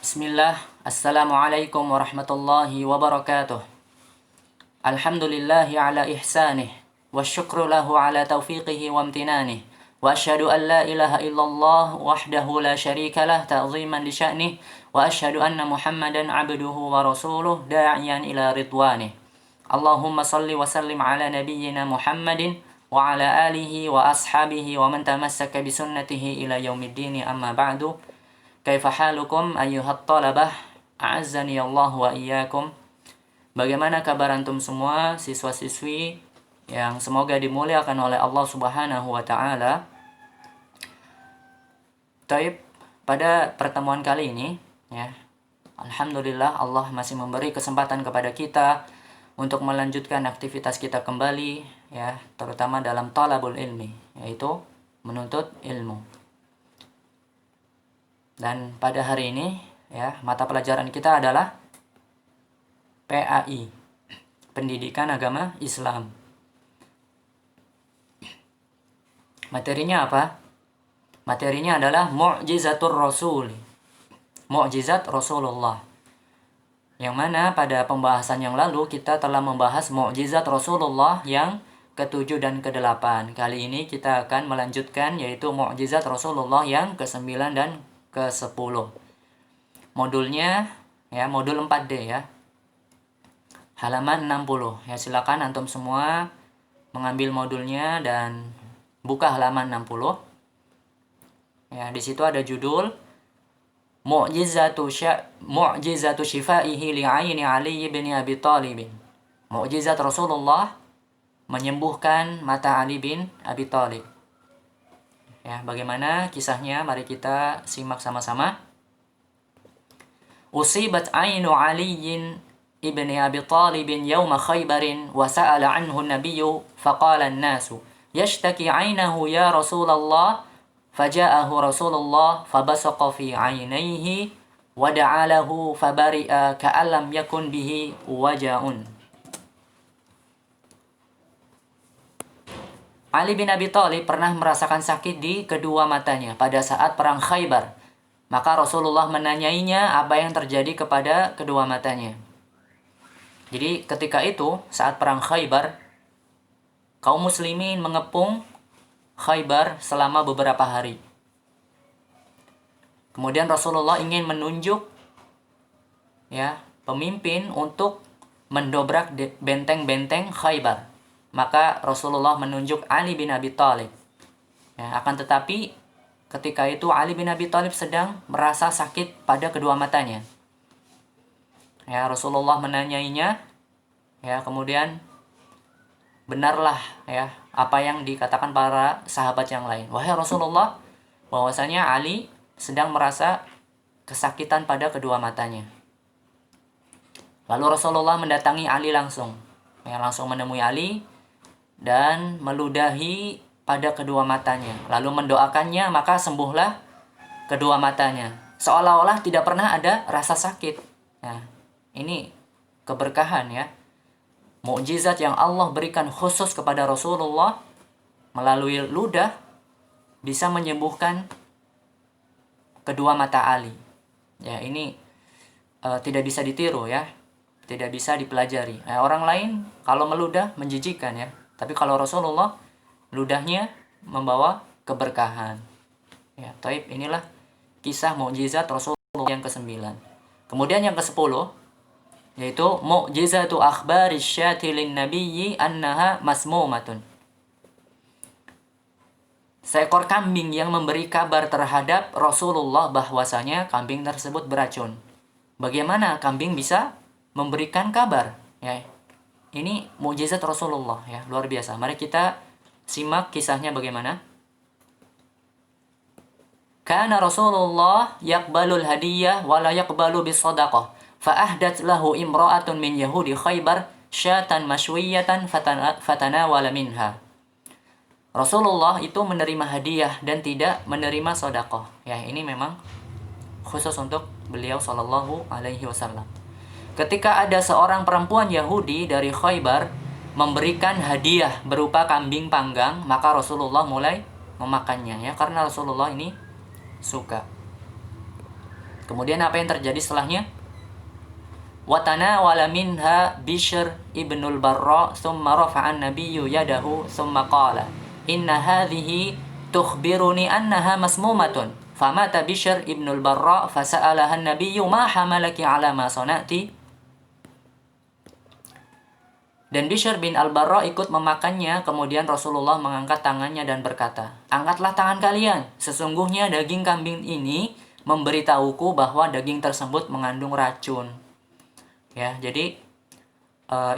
Bismillah, Assalamualaikum warahmatullahi wabarakatuh. Alhamdulillahi ala ihsanih, wa syukru lahu ala taufiqihi wa amtinanih. Wa ashhadu an la ilaha illallah wahdahu la syarika lah ta'ziman li sya'nih. Wa ashhadu anna Muhammadan abduhu wa rasuluh da'iyan ila ridwanih. Allahumma salli wa sallim ala nabiyyina Muhammadin wa ala alihi wa ashabihi wa man tamassaka bi sunnatihi ila yaumiddin, amma ba'du. Kaifa halukum ayyuhat talabah, a'azzani Allah wa iyyakum. Bagaimana kabar antum semua siswa-siswi yang semoga dimuliakan oleh Allah Subhanahu wa taala. Taib, pada pertemuan kali ini ya, alhamdulillah Allah masih memberi kesempatan kepada kita untuk melanjutkan aktivitas kita kembali ya, terutama dalam talabul ilmi, yaitu menuntut ilmu. Dan pada hari ini ya, mata pelajaran kita adalah PAI, Pendidikan Agama Islam. Materinya apa? Materinya adalah Mu'jizatur Rasul, Mu'jizat Rasulullah. Yang mana pada pembahasan yang lalu kita telah membahas Mu'jizat Rasulullah yang ke-7 dan ke-8. Kali ini kita akan melanjutkan, yaitu Mu'jizat Rasulullah yang ke-9 dan ke-10. Modulnya ya, modul 4D ya. Halaman 60. Ya, silakan antum semua mengambil modulnya dan buka halaman 60. Ya, di situ ada judul Mu'jizatu syifaihi li'aini Ali bin Abi Thalib. Mu'jizat Rasulullah menyembuhkan mata Ali bin Abi Thalib. Ya, bagaimana kisahnya? Mari kita simak sama-sama. Usibat ainu Aliyin ibni Abi Talib yawma Khaybarin wa sa'ala anhu an-nabiyyu faqala an-nasu yashtaki aynahu ya Rasulullah, faja'ahu Rasulullah fabasaqa fi aynayhi wa da'alahu fabari'a ka'allam yakun bihi waja'un. Ali bin Abi Thalib pernah merasakan sakit di kedua matanya pada saat perang Khaybar. Maka Rasulullah menanyainya apa yang terjadi kepada kedua matanya. Jadi ketika itu, saat perang Khaybar, kaum muslimin mengepung Khaybar selama beberapa hari. Kemudian Rasulullah ingin menunjuk ya, pemimpin untuk mendobrak benteng-benteng Khaybar. Maka Rasulullah menunjuk Ali bin Abi Thalib. Ya, akan tetapi ketika itu Ali bin Abi Thalib sedang merasa sakit pada kedua matanya. Ya, Rasulullah menanyainya. Ya, kemudian benarlah ya apa yang dikatakan para sahabat yang lain. Wahai Rasulullah, bahwasanya Ali sedang merasa kesakitan pada kedua matanya. Lalu Rasulullah mendatangi Ali langsung. Ya, langsung menemui Ali dan meludahi pada kedua matanya, lalu mendoakannya, maka sembuhlah kedua matanya, seolah-olah tidak pernah ada rasa sakit. Nah, ini keberkahan ya, mukjizat yang Allah berikan khusus kepada Rasulullah melalui ludah bisa menyembuhkan kedua mata Ali. Ya, ini tidak bisa ditiru ya, tidak bisa dipelajari. Orang lain kalau meludah menjijikan ya. Tapi kalau Rasulullah, ludahnya membawa keberkahan. Ya, taib, inilah kisah mukjizat Rasulullah yang ke-9. Kemudian yang ke-10, yaitu mu'jizatu akhbaris syati lin nabiyyi annaha masmumatun. Seekor kambing yang memberi kabar terhadap Rasulullah bahwasanya kambing tersebut beracun. Bagaimana kambing bisa memberikan kabar? Ya, ini mukjizat Rasulullah ya, luar biasa. Mari kita simak kisahnya bagaimana. Kana Rasulullah yaqbalul hadiyah wa la yaqbalu bisadaqah. Fa ahdat lahu imra'atun min yahudi Khaybar syatan mashwiyatan fatanawala minha. Rasulullah itu menerima hadiah dan tidak menerima sedekah. Ya, ini memang khusus untuk beliau sallallahu alaihi wasallam. Ketika ada seorang perempuan Yahudi dari Khaybar memberikan hadiah berupa kambing panggang, maka Rasulullah mulai memakannya ya, karena Rasulullah ini suka. Kemudian apa yang terjadi setelahnya? Watanawala minha Bishr ibnul Barra thumma rafa'an nabiyyu yadahu thumma qala inna hadhihi tukhbiruni annaha masmumatun famata Bishr ibnul Barra fasa'alaha nabiyyu ma hamalaki ala ma sana'ti. Dan Bishr bin al-Barra ikut memakannya, kemudian Rasulullah mengangkat tangannya dan berkata, angkatlah tangan kalian, sesungguhnya daging kambing ini memberitahuku bahwa daging tersebut mengandung racun. Ya, jadi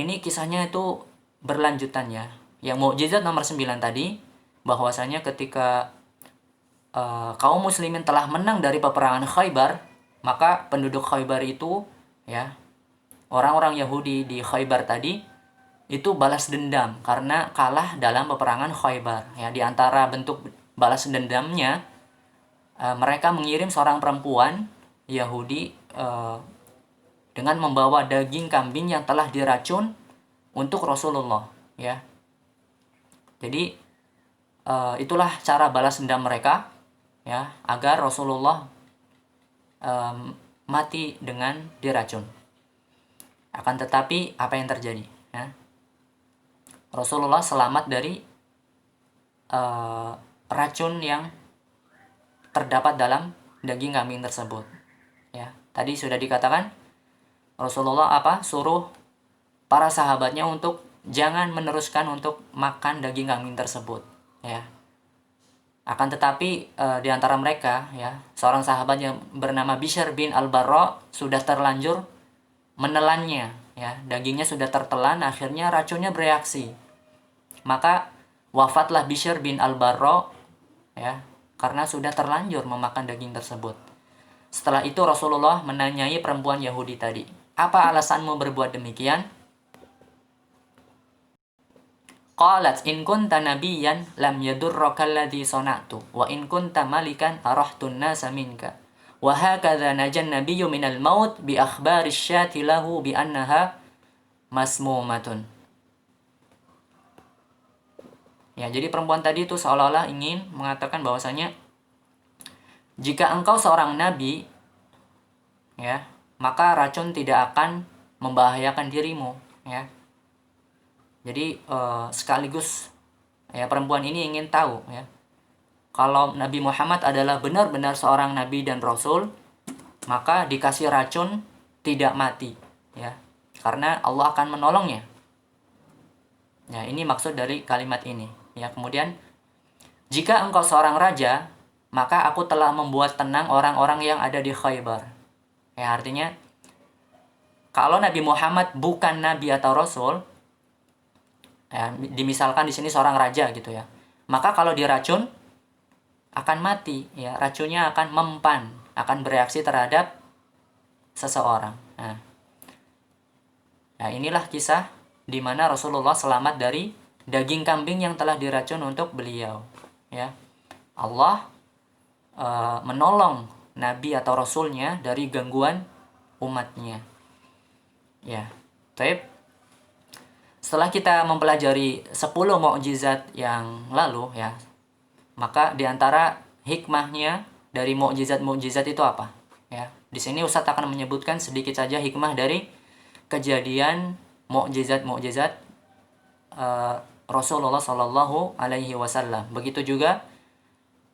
ini kisahnya itu berlanjutan ya. Yang mukjizat nomor 9 tadi, bahwasanya ketika kaum muslimin telah menang dari peperangan Khaybar, maka penduduk Khaybar itu ya, orang-orang Yahudi di Khaybar tadi itu balas dendam karena kalah dalam peperangan Khaybar. Ya, di antara bentuk balas dendamnya, mereka mengirim seorang perempuan Yahudi dengan membawa daging kambing yang telah diracun untuk Rasulullah. Ya, jadi itulah cara balas dendam mereka, ya, agar Rasulullah mati dengan diracun. Akan tetapi apa yang terjadi? Ya, Rasulullah selamat dari racun yang terdapat dalam daging kambing tersebut. Ya, tadi sudah dikatakan Rasulullah suruh para sahabatnya untuk jangan meneruskan untuk makan daging kambing tersebut. Ya, akan tetapi di antara mereka, ya, seorang sahabat yang bernama Bishr bin al-Barra sudah terlanjur menelannya. Ya, dagingnya sudah tertelan, akhirnya racunnya bereaksi. Maka wafatlah Bishr bin al-Barra, ya, karena sudah terlanjur memakan daging tersebut. Setelah itu Rasulullah menanyai perempuan Yahudi tadi, apa alasanmu berbuat demikian? Qalat in kunta nabiyyan lam yadurraka alladhi sana'tu wa in kunta malikan arahtun nasa minka. Wa hakadha najan nabiyyu minal maut bi akhbari syati lahu bi annaha masmumatun. Ya, jadi perempuan tadi itu seolah-olah ingin mengatakan bahwasanya jika engkau seorang nabi, ya, maka racun tidak akan membahayakan dirimu, ya. Jadi sekaligus ya perempuan ini ingin tahu, ya, kalau Nabi Muhammad adalah benar-benar seorang nabi dan rasul, maka dikasih racun tidak mati, ya, karena Allah akan menolongnya. Ya, ini maksud dari kalimat ini. Ya, kemudian jika engkau seorang raja, maka aku telah membuat tenang orang-orang yang ada di Khaybar. Ya, artinya kalau Nabi Muhammad bukan nabi atau rasul, ya, dimisalkan di sini seorang raja gitu ya, maka kalau diracun akan mati, ya, racunnya akan mempan, akan bereaksi terhadap seseorang. Nah, inilah kisah di mana Rasulullah selamat dari daging kambing yang telah diracun untuk beliau. Ya, Allah menolong nabi atau rasulnya dari gangguan umatnya. Ya, baik. Setelah kita mempelajari 10 mukjizat yang lalu, ya, maka di antara hikmahnya dari mukjizat-mukjizat itu apa? Ya, di sini Ustadz akan menyebutkan sedikit saja hikmah dari kejadian mukjizat-mukjizat Rasulullah Shallallahu Alaihi Wasallam. Begitu juga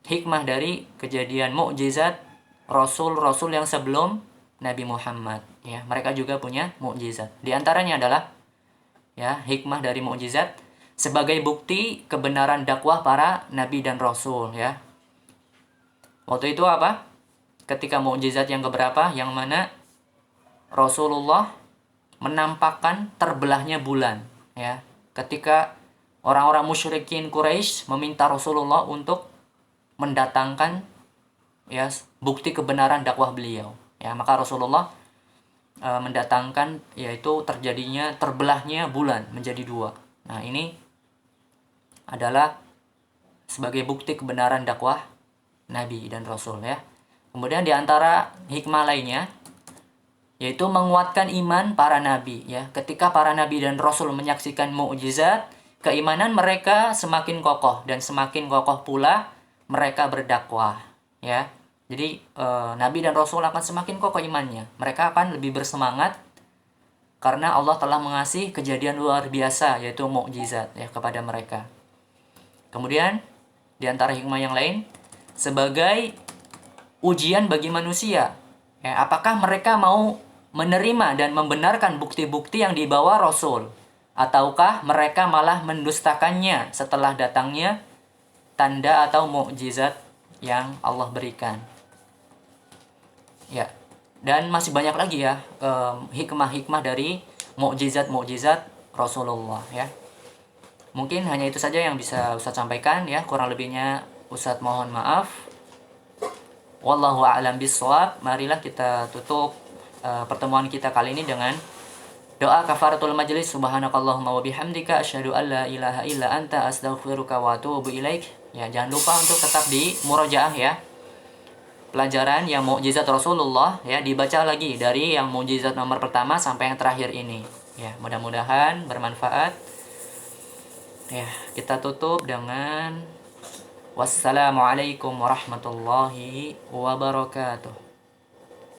hikmah dari kejadian mukjizat Rasul-Rasul yang sebelum Nabi Muhammad. Ya, mereka juga punya mukjizat. Di antaranya adalah, ya, hikmah dari mukjizat sebagai bukti kebenaran dakwah para nabi dan rasul, ya. Waktu itu apa? Ketika mukjizat yang keberapa, yang mana Rasulullah menampakkan terbelahnya bulan, ya. Ketika orang-orang musyrikin Quraisy meminta Rasulullah untuk mendatangkan, ya, bukti kebenaran dakwah beliau, ya, maka Rasulullah mendatangkan, yaitu terjadinya terbelahnya bulan menjadi 2. Nah, ini adalah sebagai bukti kebenaran dakwah nabi dan rasul, ya. Kemudian di antara hikmah lainnya yaitu menguatkan iman para nabi, ya. Ketika para nabi dan rasul menyaksikan mukjizat, keimanan mereka semakin kokoh dan semakin kokoh pula mereka berdakwah, ya. Jadi Nabi dan Rasul akan semakin kokoh imannya. Mereka akan lebih bersemangat karena Allah telah mengasih kejadian luar biasa, yaitu mukjizat ya kepada mereka. Kemudian di antara hikmah yang lain, sebagai ujian bagi manusia, ya, apakah mereka mau menerima dan membenarkan bukti-bukti yang dibawa Rasul, ataukah mereka malah mendustakannya setelah datangnya tanda atau mukjizat yang Allah berikan. Ya, dan masih banyak lagi ya hikmah-hikmah dari mukjizat-mukjizat Rasulullah ya. Mungkin hanya itu saja yang bisa Ustadz sampaikan ya, kurang lebihnya Ustadz mohon maaf. Wallahu a'lam bishawab. Marilah kita tutup pertemuan kita kali ini dengan doa kafaratul majlis. Subhanakallahumma wa bihamdika asyhadu an la ilaha illa anta astaghfiruka wa atubu ilaik. Ya, jangan lupa untuk tetap di murojaah ya. Pelajaran yang mukjizat Rasulullah ya, dibaca lagi dari yang mukjizat nomor pertama sampai yang terakhir ini. Ya, mudah-mudahan bermanfaat. Ya, kita tutup dengan wassalamualaikum warahmatullahi wabarakatuh.